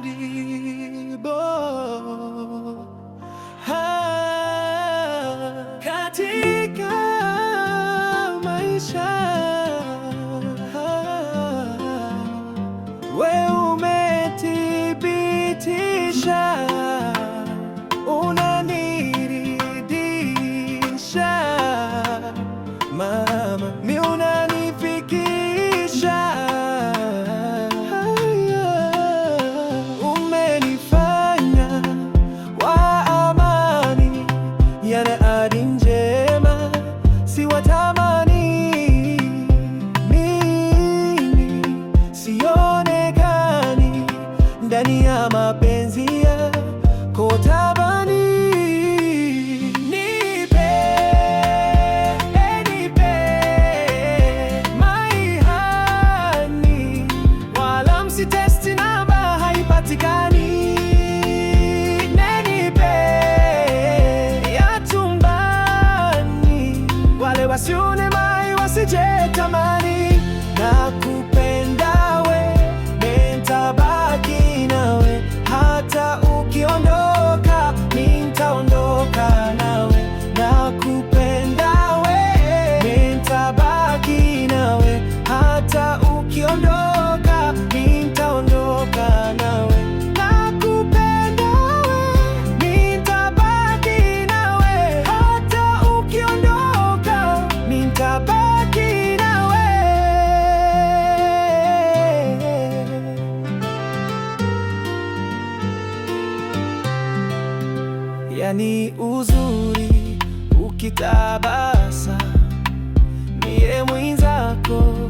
Yandimbo katika maisha we umethibitisha, unaniridhisha mama, mi unanifikisha, umenifanya wa amani, yana ahadi njema siwatamani, mimi sionekani ndani ya mapenzi yako tabani. Testi namba haipatikani, nenipe ya tumbani, wale wasione mai wasije tamani. Nakupenda we, nitabaki nawe, hata ukiondoka nitaondoka nawe. Nakupenda we, nitabaki nawe, hata ukiondoka nitaondoka nawe. Nakupenda we, nitabaki nawe, hata ukiondoka nitabaki nawe. Yani uzuri ukitabasa, mie mwenzako